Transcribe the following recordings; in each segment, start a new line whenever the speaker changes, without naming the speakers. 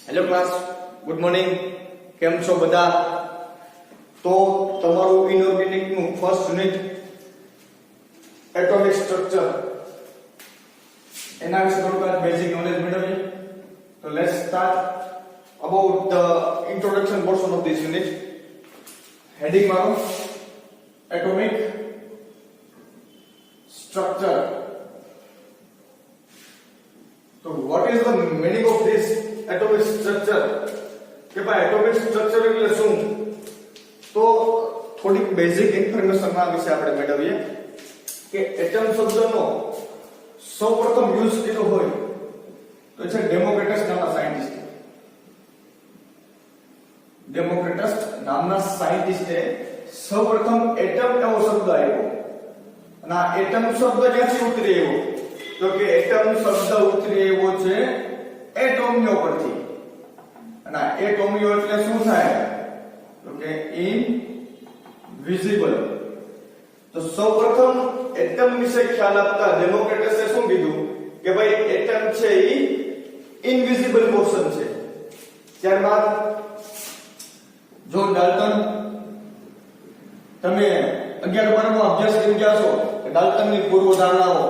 Hello class, good morning. કેમ છો બધા? તો તમારું ઇનઓર્ગેનિક નું ફર્સ્ટ યુનિટ એટોમિક સ્ટ્રક્ચર એના વિશે થોડું બેઝિક નોલેજ મેળવીએ. તો let's start about the introduction portion of this unit. Heading મારો atomic structure. So what is the meaning of this atomic structure? કે ભાઈ એટોમિક સ્ટ્રક્ચર એટલે શું? તો થોડીક બેઝિક ઇન્ફોર્મેશન આ વિશે આપણે મેળવીએ કે એટમ શબ્દનો સૌપ્રથમ યુઝ કર્યો હોય તો છે ડેમોક્રિટસ નામના સાયન્ટિસ્ટ. ડેમોક્રિટસ નામના સાયન્ટિસ્ટે સૌપ્રથમ એટમ એવો શબ્દ આપ્યો. અને આ એટમ શબ્દ ક્યાંથી ઉતરી આવ્યો? તો કે એટમ શબ્દ ઉતરી આવ્યો છે એટોમિયો પરથી. અને એટોમિયો એટલે શું થાય? તો કે ઇનવિઝિબલ. તો સૌપ્રથમ એટમ વિશે ખ્યાલ આપતા ડેમોક્રિટસે શું કીધું કે ભાઈ એટમ છે એ ઇનવિઝિબલ પોર્શન છે. ત્યારબાદ જોન ડાલ્ટન, તમે 11 બારમાં અભ્યાસ કરી ગયા છો કે ડાલ્ટનની પૂર્વધારણાઓ,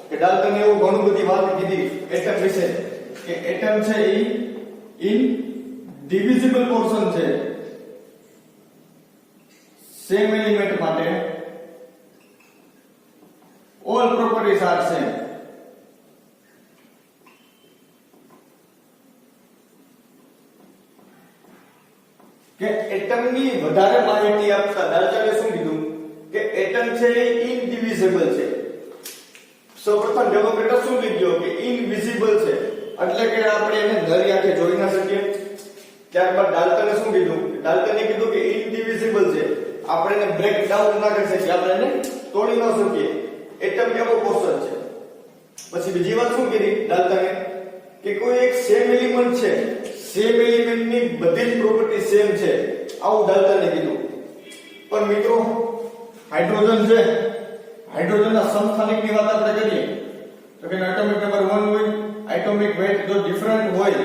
કે ડાલ્ટને એવું ઘણું બધી વાત કીધી એટમ વિશે કે એટમ છે એ ઇનડિવિઝિબલ પોર્શન છે. સેમ એલિમેન્ટ માટે ઓલ પ્રોપર્ટીઝ આર સેમ. કે એટમની વધારે માહિતી આપતા ડાલ્ટને શું કીધું કે એટમ છે એ ઇનડિવિઝિબલ છે. સૌપ્રથમ ડેમોક્રિટસ શું કીધું કે ઇનવિઝિબલ છે, એટલે કે આપણે એને નરી આંખે જોઈ ના શકીએ. ત્યારબાદ ડાલ્ટને શું કીધું? ડાલ્ટને કીધું કે ઇનડિવિઝિબલ છે, આપણે એને બ્રેક ડાઉન ના કરી શકીએ, આપણે એને તોડી ન શકીએ. એટમ કેવો પોર્શન છે. પછી બીજી વાત શું કીધી ડાલ્ટને કે કોઈ એક સેમ એલિમેન્ટ છે, સેમ એલિમેન્ટની બધી જ પ્રોપર્ટી સેમ છે, આવું ડાલ્ટને કીધું. પણ મિત્રો હાઇડ્રોજન છે, હાઇડ્રોજનના સમસ્થાનિકની વાત આપણે કરીએ તો કે એટોમિક નંબર 1 હોય, એટોમિક વેટ જો ડિફરન્ટ હોય,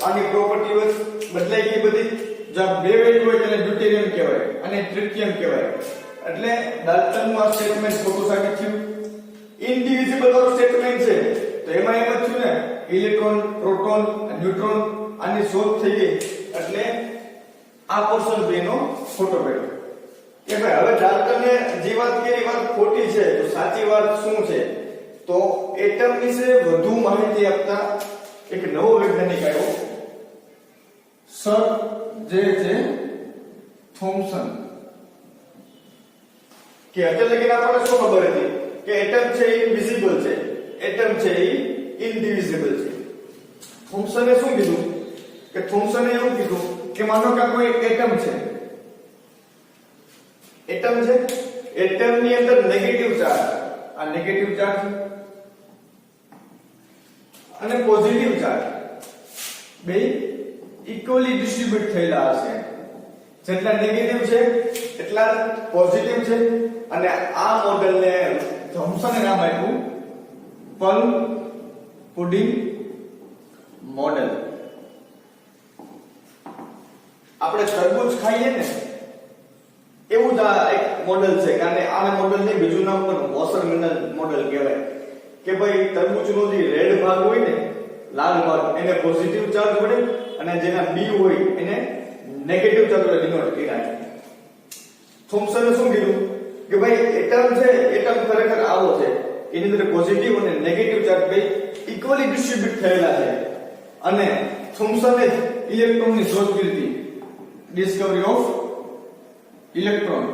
આની પ્રોપર્ટી બદલાઈ ગઈ બધી. જો બે વેટ હોય તેને ડ્યુટેરિયમ કહેવાય અને ટ્રિટિયમ કહેવાય. એટલે ડાલ્ટનનું આ સ્ટેટમેન્ટ ખોટું સાબિત થયું. ઇનડિવિઝિબલ વાળું સ્ટેટમેન્ટ છે તો એમાં એમ જ થયું ને ઇલેક્ટ્રોન, પ્રોટોન, ન્યુટ્રોન આની શોધ થઈ ગઈ. એટલે આ પોર્શન બેનો ખોટો બેઠો. કે ભાઈ હવે ડાલ્ટને જે વાત કરી વાત ખોટી છે તો સાચી વાત શું છે? તો એટમ વિશે વધુ માહિતી આપતા એક નવો વૈજ્ઞાનિક આવ્યો, સર જે થોમ્સન. કે અત્યારે લગીને આપણને શું ખબર હતી કે એટમ છે એ ઇનવિઝિબલ છે, એટમ છે એ ઇનડિવિઝિબલ છે. થોમ્સને શું કીધું કે થોમ્સને એવું કીધું કે માનો કે કોઈ એટમ છે, એટમ છે, એટમ ની અંદર નેગેટિવ ચાર્જ, આ નેગેટિવ ચાર્જ અને પોઝિટિવ ચાર્જ બે ઇક્વલી ડિસ્ટ્રીબ્યુટ થયેલા હશે. જેટલા નેગેટિવ છે એટલા પોઝિટિવ છે. અને આ મોડેલને થોમ્સને નામ આપ્યું પલ્પ પુડિંગ મોડેલ. આપણે તરબૂચ ખાઈએ ને એવું જ આ એક મોડેલ છે. કારણ આને મોડેલ ને બીજું નામ પણ વોસરમેનન મોડેલ કહેવાય. કે ભાઈ તરબૂચનો જે રેડ ભાગ હોય ને, લાલ ભાગ, એને પોઝિટિવ ચાર્જ વડે અને જેના બી હોય એને નેગેટિવ ચાર્જ વડે ડિનોટ કર્યા. થોમ્સને શું કીધું કે ભાઈ એટમ છે, એટમ ખરેખર આવો છે, એની અંદર પોઝિટિવ અને નેગેટિવ ચાર્જ બે ઇક્વલી ડિસ્ટ્રીબ્યુટ થયેલા છે. અને થોમ્સને ઇલેક્ટ્રોનની શોધ કરી હતી, ડિસ્કવરી ઓફ ઇલેક્ટ્રોન.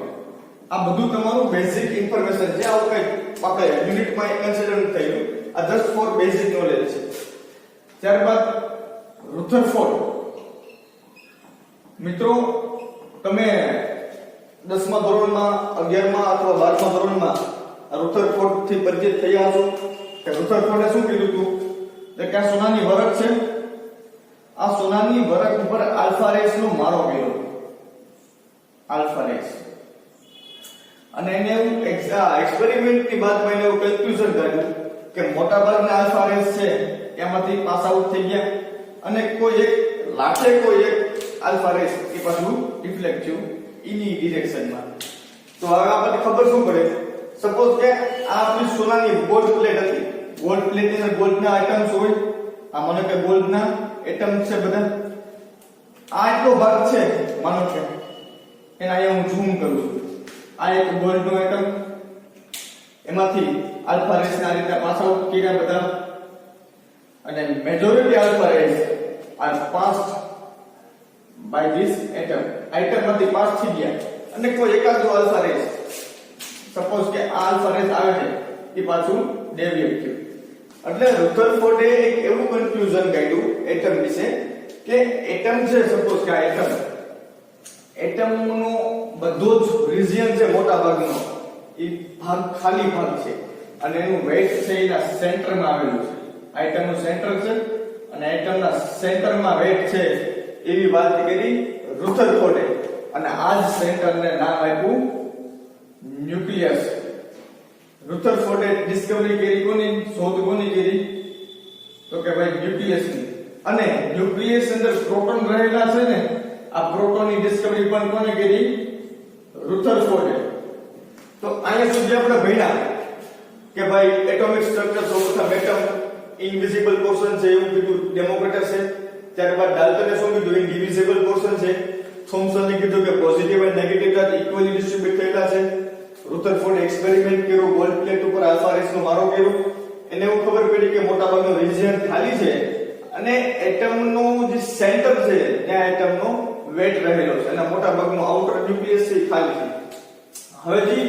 આ બધું તમારું બેઝિક ઇન્ફોર્મેશન છે. આવું કઈ આપણે યુનિટમાં કન્સિડર થયું. આ જસ્ટ ફોર બેઝિક નોલેજ છે. ત્યારબાદ રુથરફોર્ડ. મિત્રો તમે 10મા ધોરણમાં, 11મા અથવા 12મા ધોરણમાં રુથરફોર્ડ થી પરિચિત થયા છો. કે રુથરફોર્ડે શું કીધું હતું કે આ સોનાની વરખ છે, આ સોનાની વરખ ઉપર આલ્ફા રેસ નો મારો કર્યો, આલ્ફા રેસ. અને એને એવું એક્સપેરિમેન્ટની બાદમાં એને એવું કન્ક્લુઝન કાઢ્યું કે મોટા ભાગના આલ્ફા રેસ છે એમાંથી પાસ આઉટ થઈ ગયા અને કોઈ એક લાખે કોઈ એક આલ્ફા રેસ એ પાછું રિફ્લેક્ટ થયું એની ડિરેક્શનમાં. તો હવે આપણને ખબર શું પડે, સપોઝ કે આ આપણી સોનાની ગોલ્ડ પ્લેટ હતી. ગોલ્ડ પ્લેટ ની અંદર ગોલ્ડના આઇટમ્સ હોય. આ માનો કે ગોલ્ડના એટમ છે બધા. આ એટલો ભાગ છે માનો કે એને અહીંયા હું ઝૂમ કરું છું. આ એક ગોલ્ડનો એટમ, એમાંથી આલ્ફા રેસ ના રીતે પાસ આઉટ કર્યા બધા, અને majority alpha rays are passed by this atom. આઇટમમાંથી પાસ થઈ ગયા અને કોઈ એકાદો આલ્ફા રેસ, સપોઝ કે આ આલ્ફા રેસ આવે છે એ પાછું ડેવિએટ થયું. એટલે રુથરફોર્ડે એક એવું કન્ક્લુઝન કાઢ્યું એટમ વિશે કે એટમ છે, સપોઝ કે આ એટમનો બધો જ રિજિયન છે મોટા ભાગનો એ ભાગ ખાલી ભાગ છે અને એનું વેઇટ છે એના સેન્ટરમાં આવેલું છે. આઇટમનું સેન્ટર છે અને આઇટમના સેન્ટરમાં વેઇટ છે એવી વાત કરી રુથરફોર્ડે. અને આ જ સેન્ટરને નામ આપ્યું ન્યુક્લિયસ. રુથરફોર્ડે ડિસ્કવરી કરી કોની, શોધ કોની કરી, તો કે ભાઈ ન્યુક્લિયસની. અને ન્યુક્લિયસ અંદર પ્રોટોન રહેલા છે ને, આ પ્રોટોનની ડિસ્કવરી પણ કોને કરી, રુથરફોર્ડે. તો અહીંયા સુધી આપણે ભણ્યા કે ભાઈ એટોમિક સ્ટ્રક્ચર સૌપ્રથમ એટમ ઇનવિઝિબલ પોર્શન છે એવું કીધું ડેમોક્રેટસે. ત્યારબાદ ડાલ્ટને શું કીધું, ઇનડિવિઝિબલ પોર્શન છે. થોમ્સને કીધું કે પોઝિટિવ અને નેગેટિવ ચાર્જ ઇક્વલી ડિસ્ટ્રીબ્યુટ થયેલા છે. રુથરફોર્ડે એક્સપેરિમેન્ટ કર્યો, ગોલ્ડ પ્લેટ ઉપર આલ્ફા રેસનો મારો કર્યો. એને એવું ખબર પડી કે મોટાભાગનો રિજિયન ખાલી છે અને એટમનું જે સેન્ટર છે ત્યાં એટમનો વેટ રહેલો છે અને મોટાભાગનો આઉટર ન્યુક્લિયસ છે ખાલી છે. હવેથી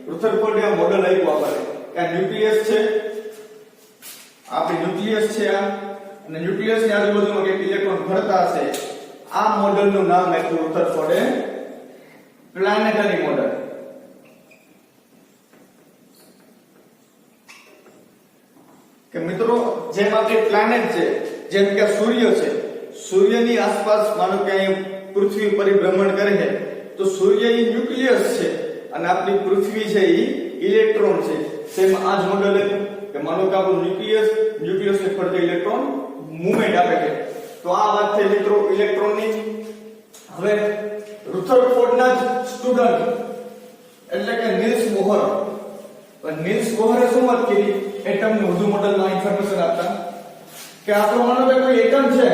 રુથરફોર્ડે આ મોડેલ આપ્યું આપણને કે આ ન્યુક્લિયસ છે, આપણી ન્યુક્લિયસ છે આ, અને ન્યુક્લિયસની આજુબાજુમાં કે ઇલેક્ટ્રોન ફરતા હશે. આ મોડેલનું નામ આપ્યું રુથરફોર્ડે પ્લાનેટરી મોડેલ. કે મિત્રો જેમ આપણી પ્લેનેટ છે, જેમ કે સૂર્ય છે, સૂર્યની આસપાસ માનો કે અહીં પૃથ્વી પરિભ્રમણ કરે છે, તો સૂર્ય એ ન્યુક્લિયસ છે અને આપણી પૃથ્વી છે એ ઇલેક્ટ્રોન છે. સેમ આ જ મોડેલ કે માનો કે આપણું ન્યુક્લિયસને ફરતે ઇલેક્ટ્રોન મૂવમેન્ટ આપે છે. તો આ વાત થઈ મિત્રો ઇલેક્ટ્રોનની. હવે રુથરફોર્ડના જ સ્ટુડન્ટ એટલે કે નીલ્સ બોહર. નીલ્સ બોહરે શું વાત કરી એટમનું વધુ મોડેલમાં ઇન્ફોર્મેશન આપતા કે આપણો માનો કે કોઈ એટમ છે,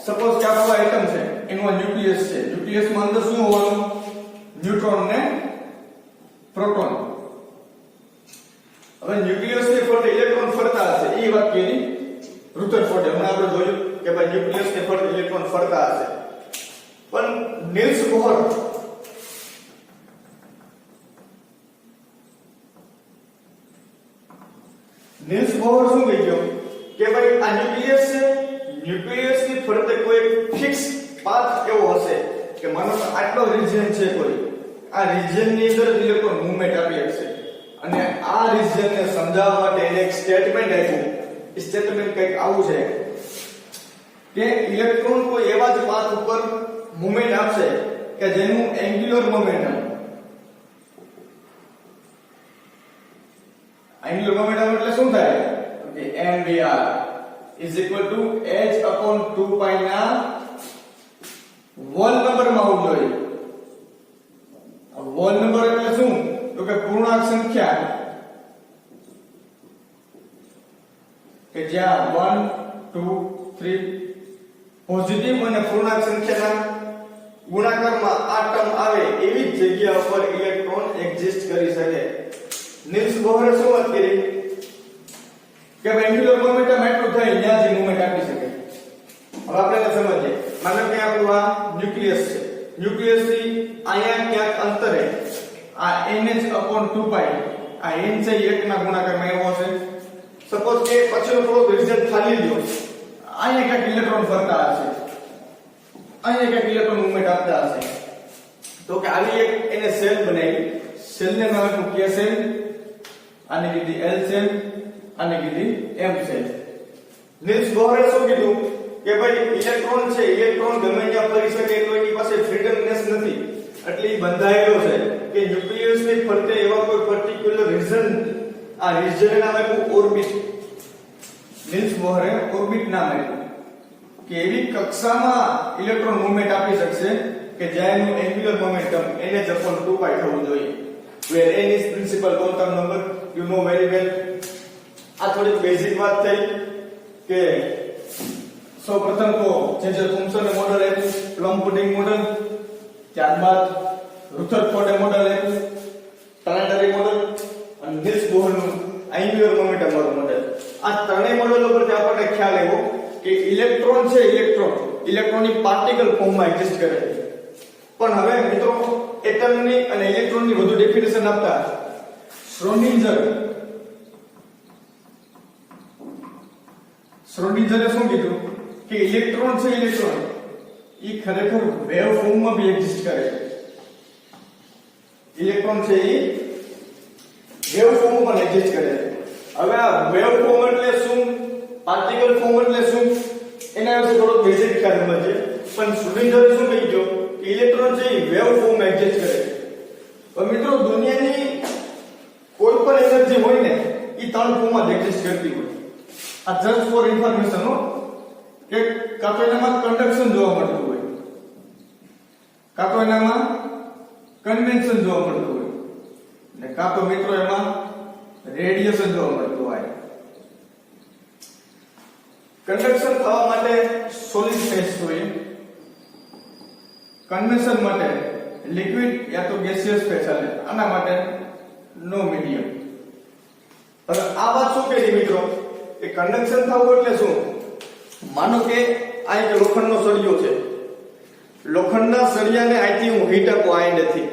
સપોઝ કે આપણો એટમ છે, એનું ન્યુક્લિયસ છે. ન્યુક્લિયસમાં અંદર શું હોવાનું, ન્યુટ્રોન ને પ્રોટોન. હવે ન્યુક્લિયસની ફરતે ઇલેક્ટ્રોન ફરતા હશે એ વાત કરી રુથરફોર્ડે. હમણાં આપણે જોયું કે ભાઈ ન્યુક્લિયસની ફરતે ઇલેક્ટ્રોન ફરતા હશે. પણ નીલ્સ બોહર શું કહી ગયો કે ભાઈ આ ન્યુક્લિયસ છે, ન્યુક્લિયસની ફરતે કોઈ ફિક્સ પાથ એવો હશે કે માનો કે આટલો રિજિયન છે, કોઈ આ રિજિયનની અંદર ઇલેક્ટ્રોન મૂવમેન્ટ આપી શકશે. અને આ રિજિયનને સમજાવવા માટે એને એક સ્ટેટમેન્ટ આપ્યું. સ્ટેટમેન્ટ કંઈક આવું છે કે ઇલેક્ટ્રોન કોઈ એવા જ પાથ ઉપર મૂવમેન્ટ આપશે કે જેનું એન્ગ્યુલર મોમેન્ટમ, એન્ગ્યુલર મોમેન્ટમ એટલે શું થાય કે mvr h/2 ના વોલ નંબરમાં આવવું જોઈએ. વોલ નંબર એટલે શું, તો કે પૂર્ણાંક સંખ્યા કે જ્યાં 1 2 3 પોઝિટિવ અને પૂર્ણાંક સંખ્યાના ગુણાકારમાં આ ટર્મ આવે એવી જગ્યા પર ઇલેક્ટ્રોન એક્ઝિસ્ટ કરી શકે. નીલ્સ બોહરે શું વાત કરી કે એન્ગ્યુલર મોમેન્ટમ એટલું થાય ત્યાં જ મોમેન્ટ આપી શકે. હવે આપણે એને સમજીએ. માનો કે આપણું આ ન્યુક્લિયસ છે, ન્યુક્લિયસ થી અહીંયા ક્યાંક અંતરે આ nh/2π આ n છે 1 ના ગુણાકારમાં એવો છે. સપોઝ કે પછીનો થોડો રિજન ખાલી લ્યો, અહીંયા ક્યાંક ઇલેક્ટ્રોન ફરતા હશે, અહીંયા ક્યાંક ઇલેક્ટ્રોન મૂવમેન્ટ આપતા હશે. તો કે આવી એક એને સેલ બનાવી, સેલને નામ આપ્યું કે સેલ, આને કીધી L સેલ, આને કીધી M સેલ. નીલ્સ બોહરે શું કીધું કે ભાઈ ઇલેક્ટ્રોન છે, ઇલેક્ટ્રોન ગમે ત્યાં ફરી શકે તો એની પાસે ફ્રીડમનેસ નથી, એટલે એ બંધાયેલો છે કે ન્યુક્લિયસની ફરતે એવા કોઈ પર્ટિક્યુલર રીજન, આ રીજન નામ આપ્યું ઓર્બિટ. નીલ્સ બોહરે ઓર્બિટ નામ આપ્યું કે એવી કક્ષામાં ઇલેક્ટ્રોન મૂવમેન્ટ આપી શકશે કે જ્યાં એનું એન્ગ્યુલર મોમેન્ટમ nh/2π થવું જોઈએ where n is principal quantum number you know very well. આ થોડી બેઝિક વાત થઈ કે સૌપ્રથમ તો જે થોમ્સને મોડેલ આપ્યું પ્લમ પુડિંગ મોડેલ, ત્યારબાદ રુથરફોર્ડે મોડેલ આપ્યું પ્લાનેટરી મોડેલ અને નીલ્સ બોહરનું એન્ગ્યુલર મોમેન્ટમ વાળું મોડેલ. આ ત્રણેય મોડેલો પરથી આપણને ખ્યાલ આવ્યો કે ઇલેક્ટ્રોન છે ઇલેક્ટ્રોનની પાર્ટિકલ ફોર્મમાં એક્ઝિસ્ટ કરે છે. પણ હવે મિત્રો એટમની અને ઇલેક્ટ્રોનની વધુ ડેફિનેશન આપતા શ્રોડિંજરે શું કીધું કે ઇલેક્ટ્રોન છે એ ખરેખર વેવ ફોર્મમાં બી એક્ઝિસ્ટ કરે છે. ઇલેક્ટ્રોન છે એ વેવ ફોર્મમાં એક્ઝિસ્ટ કરે છે. હવે આ વેવ ફોર્મ એટલે શું, પાર્ટિકલ ફોર્મ એટલે શું, એના વિશે થોડો બેઝિક ખ્યાલ સમજીએ. પણ શ્રોડિંજરે શું કહ્યું કે ઇલેક્ટ્રોન છે એ વેવ ફોર્મમાં એક્ઝિસ્ટ કરે છે. તો મિત્રો દુનિયાની કોઈ પણ એનર્જી હોય ને એ ત્રણ ફોર્મમાં એક્ઝિસ્ટ કરતી હોય. આ જસ્ટ ફોર ઇન્ફોર્મેશન હો કે કાં તો એનામાં કન્ડક્શન જોવા મળતું હોય, કાં તો એનામાં કન્વેન્શન જોવા મળતું હોય ને કાં તો મિત્રો એમાં રેડિયેશન જોવા મળતું હોય. કન્ડક્શન થવા માટે સોલિડ ફેઝ જોઈએ, કન્વેન્શન માટે લિક્વિડ યા તો ગેસિયસ ફેઝ ચાલે, આના માટે નો મીડિયમ. હવે આ વાત શું કહે મિત્રો કે કન્ડક્શન થવું એટલે શું, માનો કે આ એક લોખંડનો સળિયો છે, લોખંડના સળિયાને અહીંથી હું હીટ આપું આ એન્ડથી,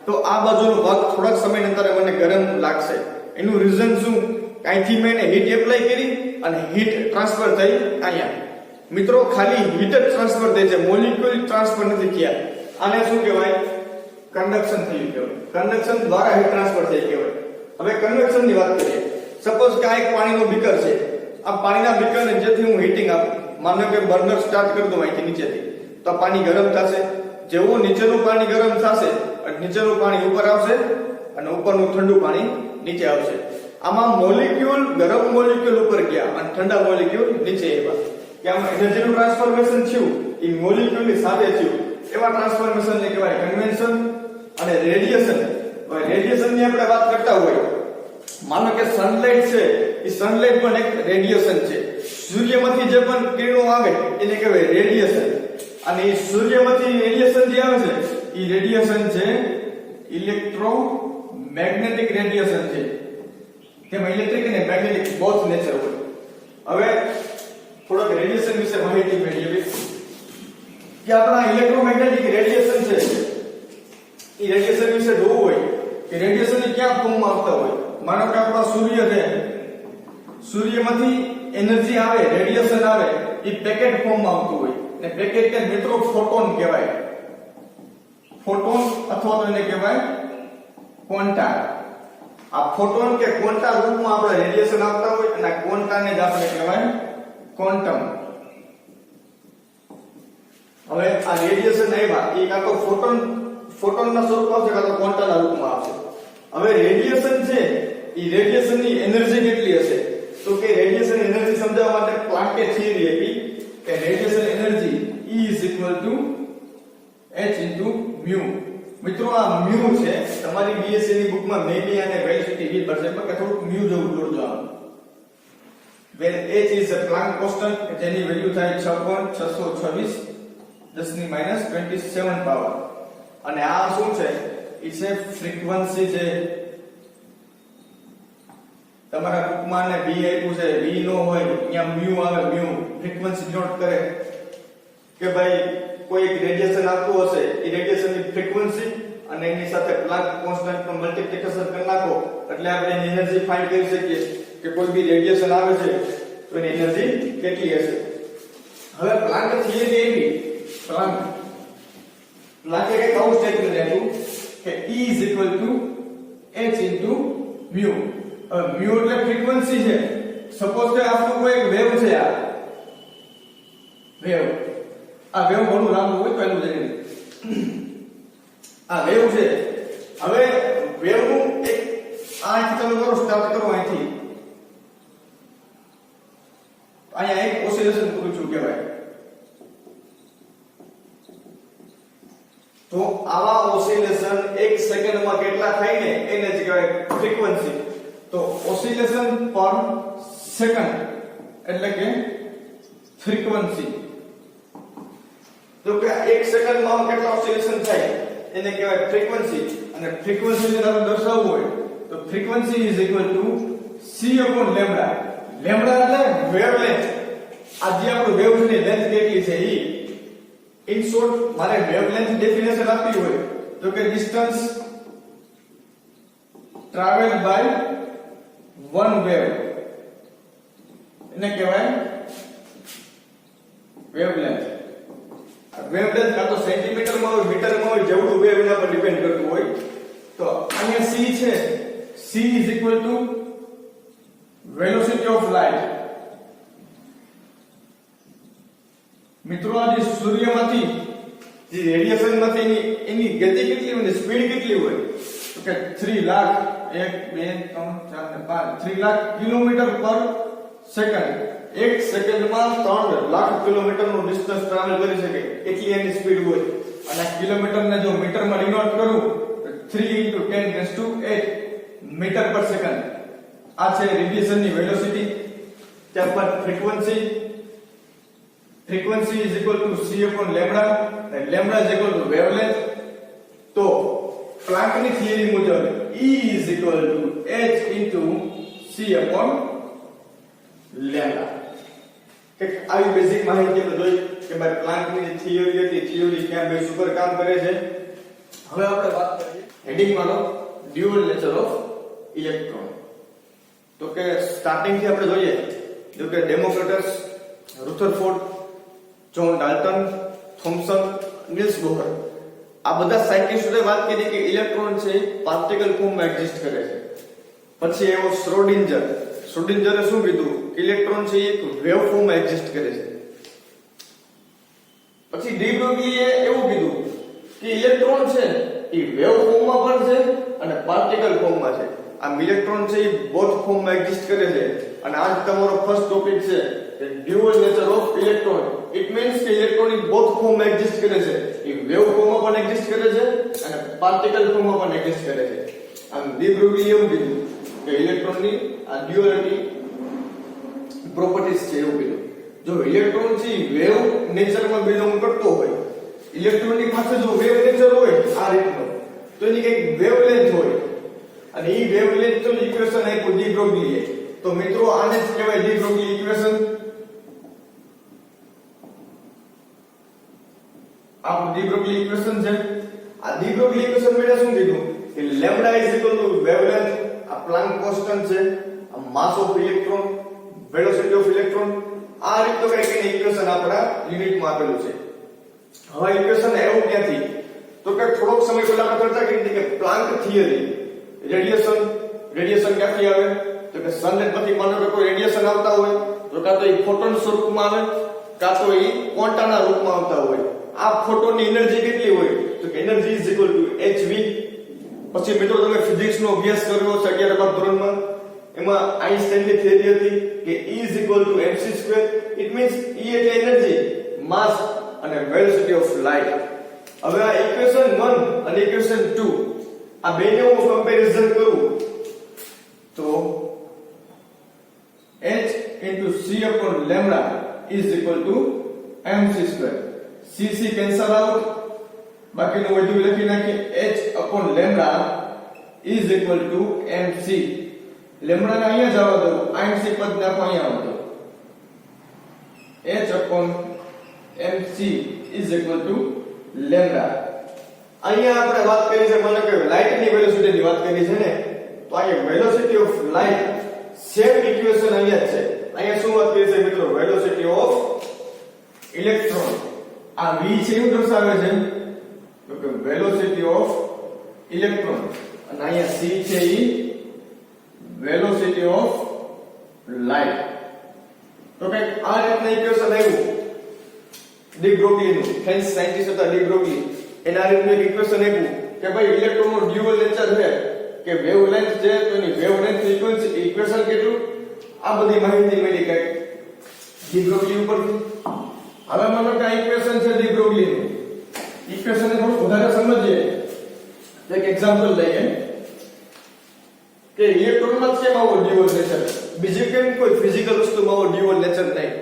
તો આ બાજુનો ભાગ થોડાક સમય અંતરે મને ગરમ લાગશે. એનું રીઝન શું, અહીંથી મેં હીટ એપ્લાય કરી અને હીટ ટ્રાન્સફર થઈ અહીંયા. મિત્રો ખાલી હીટ જ ટ્રાન્સફર થઈ છે, મોલિક્યુલ ટ્રાન્સફર નથી થયા. આને શું કહેવાય, કન્ડક્શન થયું કહેવાય. કન્ડક્શન દ્વારા હીટ ટ્રાન્સફર થઈ કહેવાય. હવે કન્વેક્શનની વાત કરીએ. સપોઝ કે આ એક પાણીનો બીકર છે, આ પાણીના બીકરને જેથી હું હીટિંગ આપું, માનો કે બર્નર સ્ટાર્ટ કરી દઉં અહીંથી નીચેથી, તો પાણી ગરમ થશે. જેવું નીચેનું પાણી ગરમ થશે નીચેનું પાણી ઉપર આવશે અને ઉપરનું ઠંડુ પાણી નીચે આવશે. આમાં મોલિક્યુલ ગરમ મોલિક્યુલ ઉપર ગયા અને ઠંડા મોલિક્યુલ નીચે આવ્યા. કે આમાં એનર્જીનું ટ્રાન્સફોર્મેશન થયું એ મોલિક્યુલની સાથે થયું. એવા ટ્રાન્સફોર્મેશનને કહેવાય કન્વેન્શન. અને રેડિયેશન, રેડિયેશનની આપણે વાત કરતા હોય, માનો કે સનલાઇટ છે એ સનલાઇટ પણ એક રેડિયેશન છે. સૂર્યમાંથી જે પણ કિરણો આવે એને કહેવાય રેડિયેશન. અને એ સૂર્યમાંથી રેડિયેશન જે આવે છે એ રેડિયેશન છે ઇલેક્ટ્રોમેગ્નેટિક રેડિયેશન છે. તેમાં ઇલેક્ટ્રિક અને મેગ્નેટિક બોથ નેચર હોય. હવે થોડોક રેડિયેશન વિશે માહિતી મેળવીએ કે આપણા ઇલેક્ટ્રોમેગ્નેટિક રેડિયેશન છે એ રેડિયેશન વિશે જોવું હોય કે રેડિયેશન ક્યાં ફોર્મમાં આવતા હોય. માનો કે આપણા સૂર્ય છે, સૂર્યમાંથી એનર્જી આવે, રેડિયેશન આવે, એ પેકેટ ફોર્મમાં આવતું હોય ને પેકેટને મિત્રો ફોટોન કહેવાય. ફોટોન અથવા તો એને કહેવાય ક્વોન્ટા. આ ફોટોન કે ક્વોન્ટા રૂપમાં આપણે રેડિયેશન આવતા હોય અને ક્વોન્ટાને જ આપણે કહેવાય ક્વોન્ટમ. હવે આ રેડિયેશન આવ્યા એ કાં તો ફોટોનના સ્વરૂપમાં આવશે કાં તો ક્વોન્ટાના રૂપમાં આવશે. હવે રેડિયેશન છે એ રેડિયેશનની એનર્જી કેટલી હશે, તો કે રેડિયેશન એનર્જી સમજાવવા માટે પ્લાન્કે થિયરી આપી કે રેડિયેશન એનર્જી E = h * μ. મિત્રો આ મ્યુ છે, તમારી બીએસસી ની બુકમાં મે બી આને વેલિડિટી 20% પર કે થોડુંક મ્યુ જેવું જોડજો આમ. where h is a Planck constant જેની વેલ્યુ થાય 6.626 10⁻27 પાવર. અને આ શું છે, એ છે ફ્રીક્વન્સી છે. તમારા બુકમાં ને b આપ્યું છે, b નો હોય અહીંયા મ્યુ આવે. મ્યુ ફ્રીક્વન્સી ડિનોટ કરે કે ભાઈ કોઈ એક રેડિયેશન આવતું હશે એ રેડિયેશનની ફ્રીક્વન્સી અને એની સાથે પ્લાન્ક કોન્સ્ટન્ટ નો મલ્ટીપ્લિકેશન કરી નાખો એટલે આપણે એની એનર્જી ફાઇન્ડ કરી શકીએ કે કોઈ બી રેડિયેશન આવે છે તો એની એનર્જી કેટલી હશે. હવે પ્લાન્ક થિયરી એવી, પ્લાન્કે એક આવું સ્ટેટમેન્ટ આપ્યું કે E = h * μ. μ એટલે ફ્રીક્વન્સી છે. સપોઝ કે આપણું કોઈ એક વેવ છે, આ વેવ, આ વેવ ઘણું લાંબુ હોય તો એનું જઈને આ વેવ છે. હવે વેવ નું એક અહીંથી તમે કરો, સ્ટાર્ટ કરો અહીંથી, અહીંયા એક ઓસિલેશન પૂરું છું કહેવાય. તો આવા ઓસિલેશન 1 સેકન્ડમાં કેટલા થાય ને એને જ કહેવાય ફ્રીક્વન્સી. તો ઓસિલેશન પર સેકન્ડ એટલે કે ફ્રીક્વન્સી. તો કે 1 સેકન્ડમાં કેટલા ઓસિલેશન થાય એને કહેવાય ફ્રીક્વન્સી. અને ફ્રીક્વન્સી ને આપણે દર્શાવવું હોય તો ફ્રીક્વન્સી ઇઝ ઇક્વલ ટુ c/લેમ્બડા. લેમ્બડા એટલે વેવલેન્થ. આ જે આપણું વેવ ની લેન્થ કેટલી છે ઈ. ઇન શોર્ટ મારે વેવલેન્થ ડેફિનેશન આપવી હોય તો કે distance travel by one wave એને કહેવાય વેવલેન્થ. વેવલેન્થ કાં તો સેન્ટીમીટરમાં હોય મીટરમાં હોય જેવડું વેવ એના પર ડિપેન્ડ કરતું હોય. તો અહીંયા c છે, c is equal two velocity of light. મિત્રો આ જે સૂર્યમાંથી જે રેડિયેશન માંથી એની ગતિ કેટલી હોય, સ્પીડ કેટલી હોય તો કે 3 લાખ 1 2 3 4 5 3 લાખ કિલોમીટર પર સેકન્ડ. 1 સેકન્ડમાં 3 લાખ કિલોમીટરનું ડિસ્ટન્સ ટ્રાવેલ કરી શકે એટલી એની સ્પીડ હોય. અને કિલોમીટરને જો મીટરમાં ડિનોટ કરું તો 3 × 10⁸ મીટર પર સેકન્ડ. આ છે રેડિયેશનની વેલોસિટી. ત્યારબાદ frequency. Frequency is equal to c/લેમ્બડા અને lambda is equal to wavelength. તો પ્લાન્કની થિયરી મુજબ E is equal to h * c/લેમ્બડા. કે આવી બેઝિક માહિતી આપણે જોઈ કે ભાઈ પ્લાન્કની થિયરી હતી, થિયરી ક્યાં બેઝ ઉપર કામ કરે છે. હવે આપણે વાત કરીએ હેડિંગ માં ડ્યુઅલ નેચર ઓફ ઇલેક્ટ્રોન. તો કે સ્ટાર્ટિંગ થી આપણે જોઈએ જો કે Democritus, Rutherford, John Dalton, Thomson, Niels Bohr આ બધા સાયન્ટિસ્ટોએ વાત કરી કે ઇલેક્ટ્રોન છે પાર્ટિકલ ફોર્મમાં એક્ઝિસ્ટ કરે છે. પછી એવો શ્રોડિંજરે શું કીધું કે ઇલેક્ટ્રોન છે એક વેવ ફોર્મમાં એક્ઝિસ્ટ કરે છે. પછી ડી બ્રોગલીએ એવું કીધું કે ઇલેક્ટ્રોન છે એ વેવ ફોર્મમાં પણ છે અને પાર્ટિકલ ફોર્મમાં છે. આ ઇલેક્ટ્રોન છે એ બોથ ફોર્મમાં એક્ઝિસ્ટ કરે છે. અને આજ તમારો ફર્સ્ટ ટોપિક છે કે dual nature of electron. It means કે ઇલેક્ટ્રોન ઇન બોથ ફોર્મમાં એક્ઝિસ્ટ કરે છે. એ વેવ ફોર્મમાં પણ એક્ઝિસ્ટ કરે છે અને પાર્ટિકલ ફોર્મમાં પણ એક્ઝિસ્ટ કરે છે. આમ ડી બ્રોગલીએ એવું કીધું કે ઇલેક્ટ્રોનની આ ડ્યુઅલિટી પ્રોપર્ટીઝ છે એવું કીધું. જો ઇલેક્ટ્રોન છે વેવ નેચરમાં બિલોંગ કરતો હોય, ઇલેક્ટ્રોનની પાસે જો વેવ નેચર હોય આ રીતનો તો એની કઈક વેવલેન્થ હોય અને ઈ વેવલેન્થ નું ઇક્વેશન આપ્યું ડી બ્રોગલીએ. તો મિત્રો આને જ કહેવાય ડી બ્રોગલી ઇક્વેશન. આ ડી બ્રોગલી ઇક્વેશન છે. આ ડી બ્રોગલી ઇક્વેશન મેં શું કીધું કે lambda is equal to wavelength, આ પ્લાન્ક કોન્સ્ટન્ટ છે, આ માસ of electron, velocity of electron. આ રીતનો કઈક ઇક્વેશન આપણા યુનિટમાં આપેલું છે. હવે ઇક્વેશન એવું ક્યાંથી તો કે થોડોક સમય પહેલા આપણે ચર્ચા કરી હતી કે પ્લાન્ક થિયરી રેડિયેશન ક્યાંથી આવે તો કે સનલાઇટ માંથી માનો કે કોઈ રેડિયેશન આવતા હોય તો કાં તો એ ફોટોન સ્વરૂપમાં આવે કાં તો એ ક્વોન્ટાના રૂપમાં આવતા હોય. આ ફોટોનની એનર્જી કેટલી હોય તો કે energy is equal two hv. પછી મિત્રો તમે ફિઝિક્સનો અભ્યાસ કર્યો છે 11 ધોરણમાં, એમાં આઈન્સ્ટાઈનની થિયરી હતી કે E is equal to mc². It means E એટલે એનર્જી, માસ અને વેલોસિટી ઓફ લાઇટ. હવે આ ઇક્વેશન 1 અને ઇક્વેશન 2 આ બેને હું કમ્પેરીઝન કરું તો h * c/લેમ્બડા is equal to mc². c cancel out, બાકીનું બધું લખી નાખીએ h/લેમ્બડા is equal to mc. Lambda ને અહીંયા જવા દો, mc પદ નાખો અહીંયા આવતો h/mc is equal two lambda. અહીંયા આપણે વાત કરી છે મને કે લાઇટ ની વેલોસિટી ની વાત કરી છે ને, તો અહીંયા velocity of light same equation અહીંયા છે. અહીંયા શું વાત કરી છે મિત્રો વેલોસિટી ઓફ ઇલેક્ટ્રોન. આ v છે એવું દર્શાવે છે તો કે વેલોસિટી ઓફ ઇલેક્ટ્રોન અને અહીંયા c છે ઈ વેલોસિટી ઓફ લાઇટ. તો કે આ રીતના ઇક્વેશન આવ્યું ડી બ્રોગલી નું. ફ્રેન્ચ સાયન્ટિસ્ટ હતા ડી બ્રોગલી. એના રીતનું એક ઇક્વેશન આપ્યું કે ભાઈ ઇલેક્ટ્રોન નો ડ્યુઅલ નેચર છે કે વેવલેન્થ છે તો એની વેવલેન્થ ફ્રીક્વન્સી ઇક્વેશન કેટલું આ બધી માહિતી મળી. કઈ
ડી બ્રોગલી ઉપરથી. હવે માનો કે આ ઇક્વેશન છે ડી બ્રોગલીનું. ઇક્વેશનને થોડું વધારે સમજીએ. એક એક્ઝામ્પલ લઈએ કે ઇલેક્ટ્રોનમાં કેમ આવો ડ્યુઅલ નેચર, બીજી કેમ કોઈ ફિઝિકલ વસ્તુમાં આવો ડ્યુઅલ નેચર નહીં.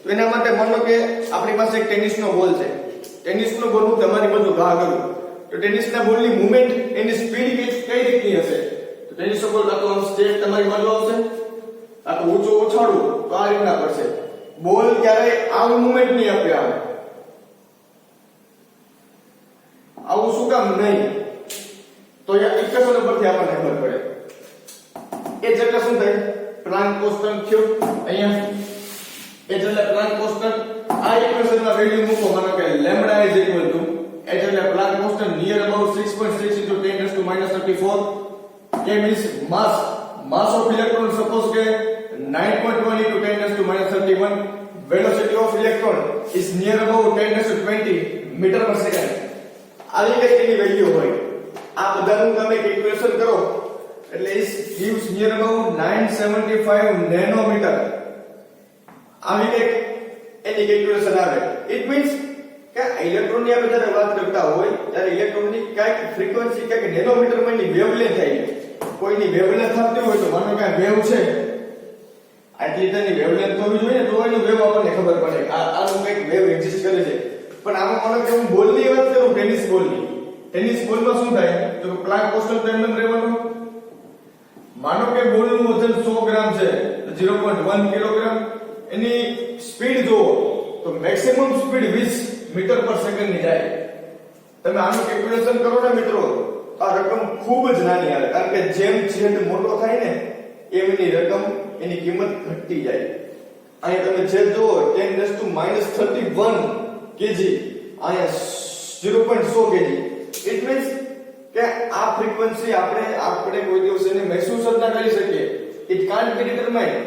તો એના માટે માનો કે આપણી પાસે એક ટેનિસનો બોલ છે. ટેનિસનો બોલ હું તમારી બધું ઘા કરું તો ટેનિસના બોલની મૂવમેન્ટ, એની સ્પીડ કઈ રીતની હશે? તો ટેનિસનો બોલ કાં તો આમ સ્ટ્રેટ તમારી બાજુ આવશે, કાં તો ઊંચો ઉછાળું તો આ રીતના પડશે. બોલ ક્યારેય આવું મૂવમેન્ટ નહીં આપે. આવું શું કામ નહીં? તો આ ઇક્વેશન પરથી આપણને ખબર પડે. એ એટલે શું થાય? પ્લાન્ક કોન્સ્ટન્ટ થયું અહીંયા. એ એટલે પ્લાન્ક કોન્સ્ટન્ટ. આ ઇક્વેશનમાં વેલ્યુ મૂકો, માનો કે લેમ્બડા ઇઝ ઇક્વલ ટુ એટલે Planck constant near about 6.6 * 10⁻34. A means mass of electron, suppose કે 9.1 * 10⁻31. velocity of electron is near about 10⁻20 meter per second. આવી કંઈકની વેલ્યુ હોય. આ બધાનું તમે કેલ્ક્યુલેશન કરો એટલે is gives near about 975 nanometer. આવી કંઈક એની કેલ્ક્યુલેશન આવે. ઇટ મીન્સ કે ઇલેક્ટ્રોનની આપણે જ્યારે વાત કરતા હોય ત્યારે ઇલેક્ટ્રોનની કઈક ફ્રીક્વન્સી કઈક નેનોમીટરમાં ની વેવલેન્થ થાય. કોઈની વેવલેન્થ થતી હોય તો માનો કે વેવ છે, આટલી તેની વેવલેન્થ હોવી જોઈએ તો એનું વેવ આપણને ખબર પડે આનું કંઈક વેવ એક્ઝિસ્ટ કરે છે. પણ આમાં માનો કે હું બોલની વાત કરું, ટેનિસ બોલની. ટેનિસ બોલમાં શું થાય તો પ્લાન્ક કોન્સ્ટન્ટ એમ રહેવાનું. માનો કે બોલનું વજન 100 ગ્રામ છે, 0.1 કિલોગ્રામ. એની સ્પીડ જો તો મેક્સિમમ સ્પીડ 20 મીટર પર સેકન્ડ ની જાય. તમે આનું કેલ્ક્યુલેશન કરો ને મિત્રો, આ રકમ ખૂબ જ નાની આવે. કારણ કે જેમ છેદ મોટો થાય ને એમ એની રકમ, એની કિંમત ઘટતી જાય. અહીં તમે છેદ જુઓ 10⁻31 કેજી, અહીંયા 0.100 કેજી. ઇટ મીન્સ કે આ ફ્રીક્વન્સી આપણે કોઈ દિવસ એને મહેસૂસ જ ના કરી શકીએ. It can't B determined.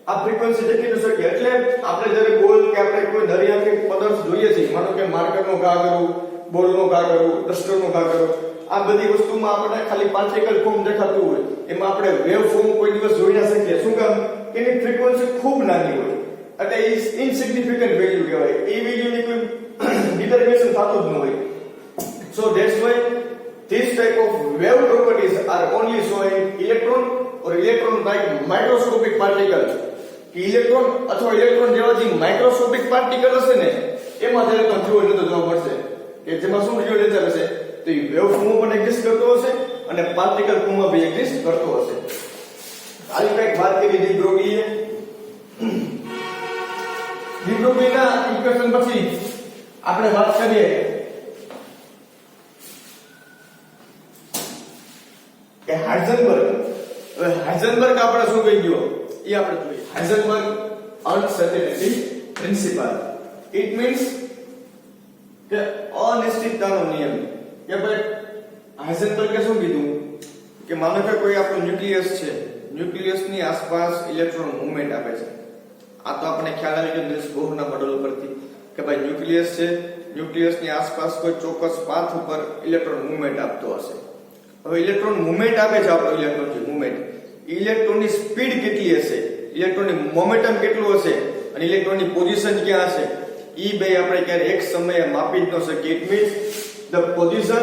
આ ફ્રીક્વન્સી દેખી ન શકીએ. એટલે આપણે જ્યારે બોલ કે આપણે કોઈ દરિયા કે પદાર્થ જોઈએ છે, માનો કે માર્કરનો ઘા કરું, બોલનો ઘા કરું, ડસ્ટરનો ઘા કરું, આ બધી વસ્તુમાં આપણે ખાલી પાર્ટિકલ ફોર્મ દેખાતું હોય, એમાં આપણે વેવ ફોર્મ કોઈ દિવસ જોઈ ના શકીએ. શું કામ? એની ફ્રીક્વન્સી ખૂબ નાની હોય. એટલે ઇનસિગ્નિફિકન્ટ વેલ્યુ કહેવાય. એ વેલ્યુની કોઈ ડિટરમિનેશન થતું જ ન હોય. So that's why this type of wave properties are only shown in electron or electron like microscopic particle. કે ઇલેક્ટ્રોન અથવા ઇલેક્ટ્રોન જેવા જે માઇક્રોસ્કોપિક પાર્ટિકલ હશે ને એમાં જ્યારે તો જોવા જોવા મળશે કે જેમાં શું રિયો નેચર હશે તો એ વેવ ફોર્મ પણ એક્ઝિસ્ટ કરતો હશે અને પાર્ટિકલ ફોર્મમાં બી એક્ઝિસ્ટ કરતો હશે. આવી કંઈક વાત કરી ડી બ્રોગલીએ. ડી બ્રોગલીના ઇક્વેશન પછી આપણે વાત કરીએ કે હાઇઝનબર્ગ. હવે હાઇઝનબર્ગ આપણે શું કહી ગયો એ આપણે જોઈએ. Heisenberg uncertainty principal. It means કે અનિશ્ચિતતાનો નિયમ. કે ભાઈ હાઇઝનબર્ગે શું કીધું કે માનો કે કોઈ આપણો ન્યુક્લિયસ છે, ન્યુક્લિયસની આસપાસ ઇલેક્ટ્રોન મૂવમેન્ટ આપે છે. આ તો આપણે ખ્યાલ આવી ગયો નિલ્સ બોહરના મોડેલ ઉપરથી કે ભાઈ ન્યુક્લિયસ છે, ન્યુક્લિયસની આસપાસ કોઈ ચોક્કસ પાથ ઉપર ઇલેક્ટ્રોન મૂવમેન્ટ આપતો હશે. હવે ઇલેક્ટ્રોન મૂવમેન્ટ આપે છે, આપણો ઇલેક્ટ્રોન મૂવમેન્ટ, ઇલેક્ટ્રોનની સ્પીડ કેટલી હશે, ઇલેક્ટ્રોનની મોમેન્ટમ કેટલું હશે અને ઇલેક્ટ્રોનની પોઝિશન ક્યાં હશે, ઈ બે આપણે ક્યારે એક સમયે માપી જ ન શકીએ. It means the position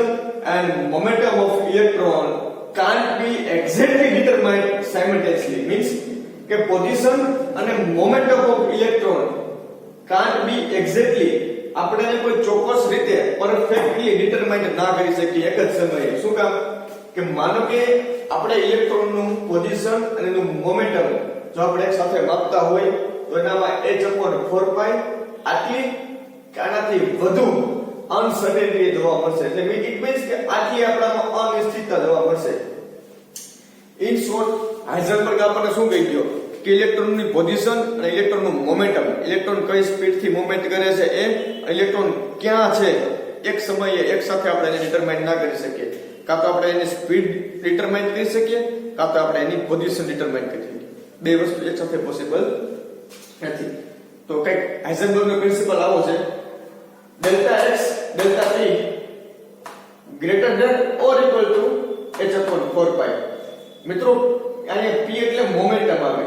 and momentum of electron can't be exactly determined simultaneously. Means કે પોઝિશન અને momentum of electron can't be exactly આપણે કોઈ ચોક્કસ રીતે પરફેક્ટલી ડિટરમાઇન ના કરી શકીએ એક જ સમયે. શું કામ? કે માનો કે આપણે ઇલેક્ટ્રોનનું પોઝિશન અને એનું મોમેન્ટમ જો આપણે એક સાથે માપતા હોય તો એનામાં h/4π આટલી કે આનાથી વધુ અનસર્ટેનિટી જોવા મળશે. એટલે ઇટ મીન્સ કે આટલી આપણામાં અનિશ્ચિતતા જોવા મળશે. ઇન શોર્ટ હાઇઝનબર્ગ આપણને શું કહી ગયો કે ઇલેક્ટ્રોનની પોઝિશન અને ઇલેક્ટ્રોનનું મોમેન્ટમ, ઇલેક્ટ્રોન કઈ સ્પીડથી મૂવમેન્ટ કરે છે એ, ઇલેક્ટ્રોન ક્યાં છે એક સમયે એક સાથે આપણે એને ડિટરમાઇન ના કરી શકીએ. કાં તો આપણે એની સ્પીડ ડિટરમાઇન કરી શકીએ, કાં તો આપણે એની પોઝિશન ડિટરમાઇન કરી શકીએ. બે વસ્તુ એક સાથે પોસિબલ નથી. તો કંઈક હાઇઝનબર્ગનો પ્રિન્સિપલ આવો છે, delta x delta t greater than or equal to h/4π. મિત્રો અહીંયા p એટલે મોમેન્ટમ આવે,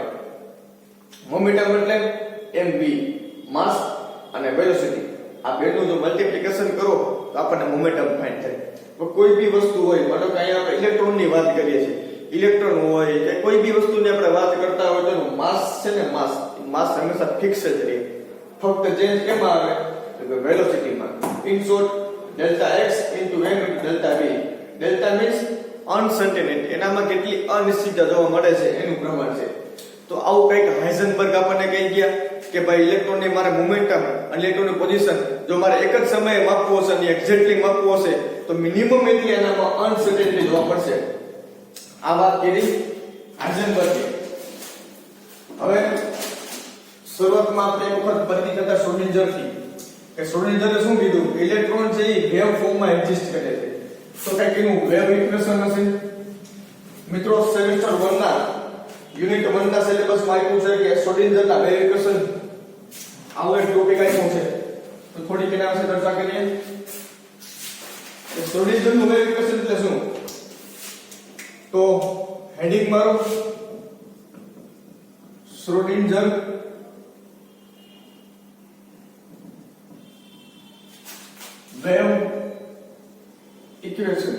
મોમેન્ટમ એટલે mv.
મોમેન્ટમ ફાઇન્ડ થાય. તો કોઈ બી વસ્તુ હોય, માનો કે અહીંયા આપણે ઇલેક્ટ્રોનની વાત કરીએ છીએ, ઇલેક્ટ્રોન હોય કે કોઈ બી વસ્તુની આપણે વાત કરતા હોય તો એનું માસ છે ને, માસ હંમેશા ફિક્સ જ રહે. ફક્ત ચેન્જ કેમાં આવે તો કે વેલોસિટીમાં. In short delta x into m into delta v. Delta means uncertainty, એનામાં કેટલી અનિશ્ચિતતા જોવા મળે છે એનું પ્રમાણ છે. તો આવું કંઈક હાઇઝનબર્ગ આપણને કહી ગયા કે ભાઈ ઇલેક્ટ્રોનની મારે મોમેન્ટમ અને ઇલેક્ટ્રોનની પોઝિશન જો મારે એક જ સમયે માપવું હશે અને એક્ઝેક્ટલી માપવું હશે તો મિનિમમ એટલી એનામાં અનસર્ટેનિટી જોવા પડશે. આ વાત કરી હાઇઝનબર્ગે. હવે શરૂઆતમાં આપણે એક વખત પરિચિત હતા શ્રોડિંજરથી કે શ્રોડિંજરે શું કીધું, ઇલેક્ટ્રોન છે એ વેવ ફોર્મમાં એક્ઝિસ્ટ કરે છે. તો કંઈક એનું વેવ ઇક્વેશન હશે. મિત્રો સેમેસ્ટર 1 ના યુનિટ 1 ના સિલેબસમાં આપ્યું છે કે શ્રોડિંજરના વેવ ઇક્વેશન આવો એક ટોપિક આપ્યો છે. તો થોડીક એના વિશે ચર્ચા કરીએ. શ્રોડિંજરનું વેવ ઇક્વેશન એટલે શું? તો હેડિંગ મારો શ્રોડિંજર વેવ ઇક્વેશન.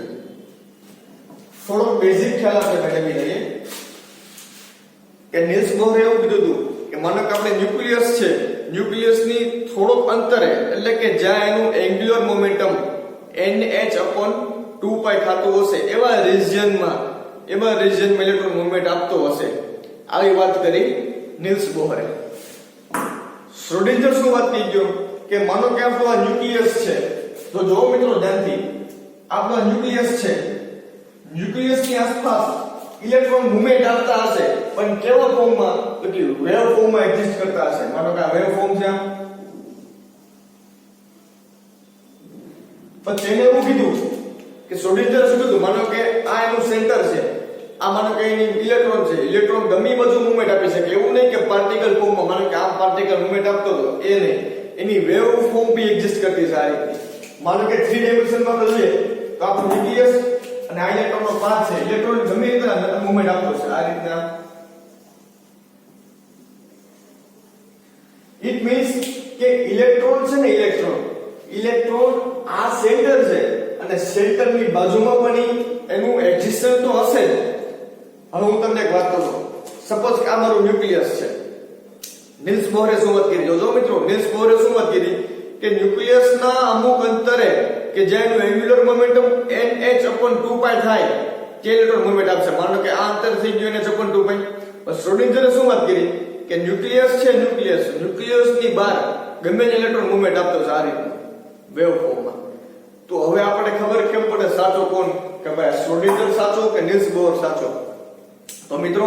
થોડો બેઝિક ખ્યાલ આપણે મેળવી લઈએ કે નીલ્સ બોહરે એવું કીધું હતું કે માનો કે આપણે ન્યુક્લિયસ છે, ન્યુક્લિયસની થોડોક અંતરે એટલે કે જ્યાં એનું એંગ્યુલર મોમેન્ટમ nh/2π થતું હશે એવા રિજિયનમાં ઇલેક્ટ્રોન મૂવમેન્ટ આપતો હશે. આવી વાત કરી નીલ્સ બોહરે. શ્રોડિંજર શું વાત કહી ગયો કે માનો કે આપણો આ ન્યુક્લિયસ છે. તો જો મિત્રો ધ્યાનથી, આપણો ન્યુક્લિયસ છે, ન્યુક્લિયસની આસપાસ ઇલેક્ટ્રોન મૂવમેન્ટ આપતા હશે પણ કેવા ફોર્મમાં? તો કે વેવ ફોર્મમાં એક્ઝિસ્ટ કરતા હશે. માનો કે આ વેવ ફોર્મ છે. પણ તેને એવું કીધું કે શ્રોડિંજર શું કીધું, માનો કે આ એનું સેન્ટર છે, આ માનો કે એની ઇલેક્ટ્રોન છે, ઇલેક્ટ્રોન ગમે બાજુ મૂવમેન્ટ આપી શકે. એવું નહીં કે પાર્ટિકલ ફોર્મમાં, માનો કે આ પાર્ટિકલ મૂવમેન્ટ આપતો હતો એ નહીં, એની વેવ ફોર્મ બી એક્ઝિસ્ટ કરતી છે આ રીતે. માનો કે 3 ડાયમેન્શનમાં જોઈએ તો આપણું ન્યુક્લિયસ અને આ ઇલેક્ટ્રોનનો પાથ છે, ઇલેક્ટ્રોન ગમે રીતે મૂવમેન્ટ આપતો છે આ રીતના. ઇટ મીન્સ કે ઇલેક્ટ્રોન છે ને, ઇલેક્ટ્રોન આ સેન્ટર છે અને સેન્ટરની બાજુમાં પણ એનું એક્ઝિસ્ટન્સ તો હશે જ. હવે હું તમને એક વાત કહું. સપોઝ કે આ મારું ન્યુક્લિયસ છે. નીલ્સ બોહરે શું વાત કરી? જો મિત્રો નીલ્સ બોહરે શું વાત કરી કે ન્યુક્લિયસના અમુક અંતરે કે જ્યાં એનું એંગ્યુલર મોમેન્ટમ nh/2π થાય તે ઇલેક્ટ્રોન મૂવમેન્ટ આપશે. માનો કે આ અંતર થઈ ગયું nh/2π. શ્રોડિંજરે શું વાત કરી કે ન્યુક્લિયસ છે, ન્યુક્લિયસની બહાર ગમે તે ઇલેક્ટ્રોન મૂવમેન્ટ આપતો છે આ રીતે વેવ ફોર્મમાં. તો હવે આપણે ખબર કેમ પડે સાચો કોણ, કે ભાઈ શ્રોડિંજર સાચો કે નીલ્સ બોહર સાચો? તો મિત્રો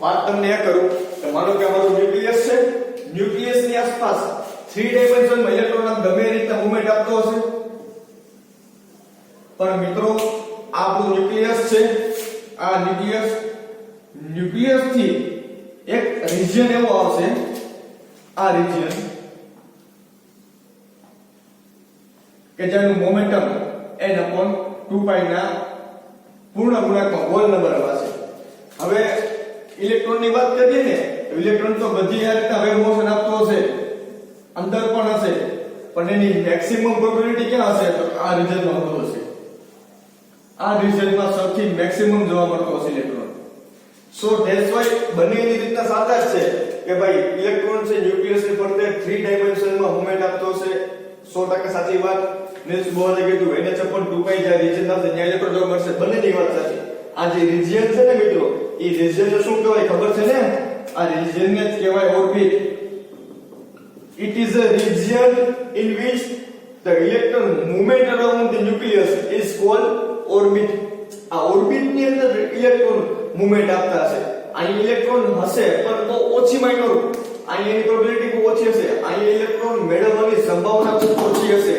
વાત તમને એ કરું કે માનો કે અમારું ન્યુક્લિયસ છે, ન્યુક્લિયસની આસપાસ 3 ડાયમેન્શનમાં ઇલેક્ટ્રોન ગમે એ રીતના મૂવમેન્ટ આપતો હશે. પણ મિત્રો આપણું ન્યુક્લિયસ છે, આ ન્યુક્લિયસ થી એક રિજિયન એવો આવશે, આ રિજિયન કે જેનું મોમેન્ટમ n/2π ના પૂર્ણ ગુણાંકમાં હોલ નંબર આવશે. હવે ઇલેક્ટ્રોનની વાત કરીએ ને, ઇલેક્ટ્રોન તો બધી આ રીતના વેવ મોશન આપતો હશે, અંદર પણ હશે, પણ એની મેક્સિમમ પ્રોબેબિલિટી ક્યાં હશે? તો આ રિજિયનમાં હોતો હશે. આ રિજિયનમાં સૌથી મેક્સિમમ જોવા મળતો હશે ઇલેક્ટ્રોન. સો ધેટ્સ વાય બંને એની રીતના સાચા જ છે કે ભાઈ ઇલેક્ટ્રોન છે ન્યુક્લિયસની ફરતે 3 ડાયમેન્શનમાં મૂવમેન્ટ આપતો હશે. 100% સાચી વાત. નીલ્સ બોહરે કીધું nh/2π જ્યાં રિજિયન આવશે ત્યાં ઇલેક્ટ્રોન જોવા મળશે. બંનેની વાત સાચી. આ જે રિજિયન છે ને મિત્રો, એ રિજિયનને શું કહેવાય ખબર છે ને? આ રિજિયનને જ કહેવાય orbit. It is a region in which the electron movement around the nucleus is called orbit. આ ઓર્બિટ ની અંદર ઇલેક્ટ્રોન મૂવમેન્ટ આપતા હશે. અહીં ઇલેક્ટ્રોન હશે પણ બહુ ઓછી માઇનોર, અહીં એની પ્રોબેબિલિટી બહુ ઓછી હશે, અહીં ઇલેક્ટ્રોન મેળવવાની સંભાવના ખૂબ ઓછી હશે.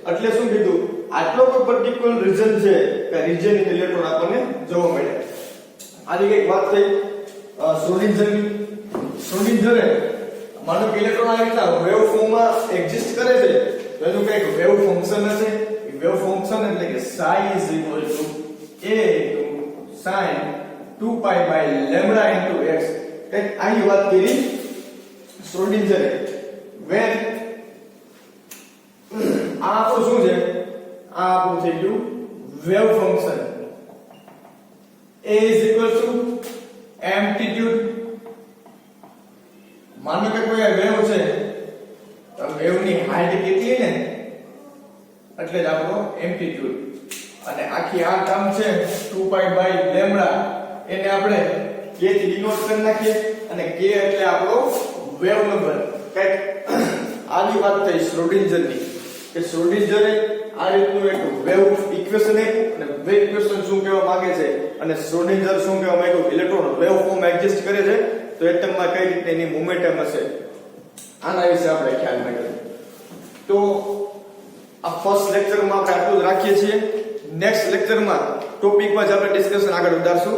એટલે શું કીધું, આટલો કોઈ પર્ટિક્યુલર રીજન છે કે રીજન ની ઇલેક્ટ્રોન આપણને જોવા મળે. આની એક વાત થઈ શ્રોડિંજરે માનો કે ઇલેક્ટ્રોન આ રીતના વેવ ફોર્મમાં એક્ઝિસ્ટ કરે છે તો એનું કંઈક વેવ ફંક્શન હશે. વેવ ફંક્શન એટલે કે psi is equal to a sin 2π by lambda into x. કંઈક આની વાત કરી શ્રોડિંજરે. when આ આપણું શું છે,
આ આપણું થઈ ગયું wave function. A is equal to amplitude. માનો કે કોઈ વેવ છે તો વેવ ની હાઈટ કેટલી ને એટલે જ આપણો એમ્પ્લિટ્યુડ. અને આખી આ ટર્મ છે 2π/λ એને આપણે k થી ડિનોટ કરી નાખીએ અને k એટલે આપણો વેવ નંબર. કઈક આની વાત થઈ શ્રોડિંજરની કે શ્રોડિંજરે આ રીતનું એક વેવ ઇક્વેશન આપ્યું અને વેવ ઇક્વેશન શું કહેવા માંગે છે અને શ્રોડિંજર શું કહેવા માંગ્યું ઇલેક્ટ્રોન વેવ ફોર્મ એક્ઝિસ્ટ કરે છે તો એટમમાં કઈ રીતે એની મોમેન્ટમ હશે આના વિશે આપણે ખ્યાલ રાખીએ. તો આ ફર્સ્ટ લેક્ચરમાં આપણે આટલું જ રાખીએ છીએ. નેક્સ્ટ લેક્ચરમાં ટોપિક માં જ આપણે ડિસ્કશન આગળ વધારશું.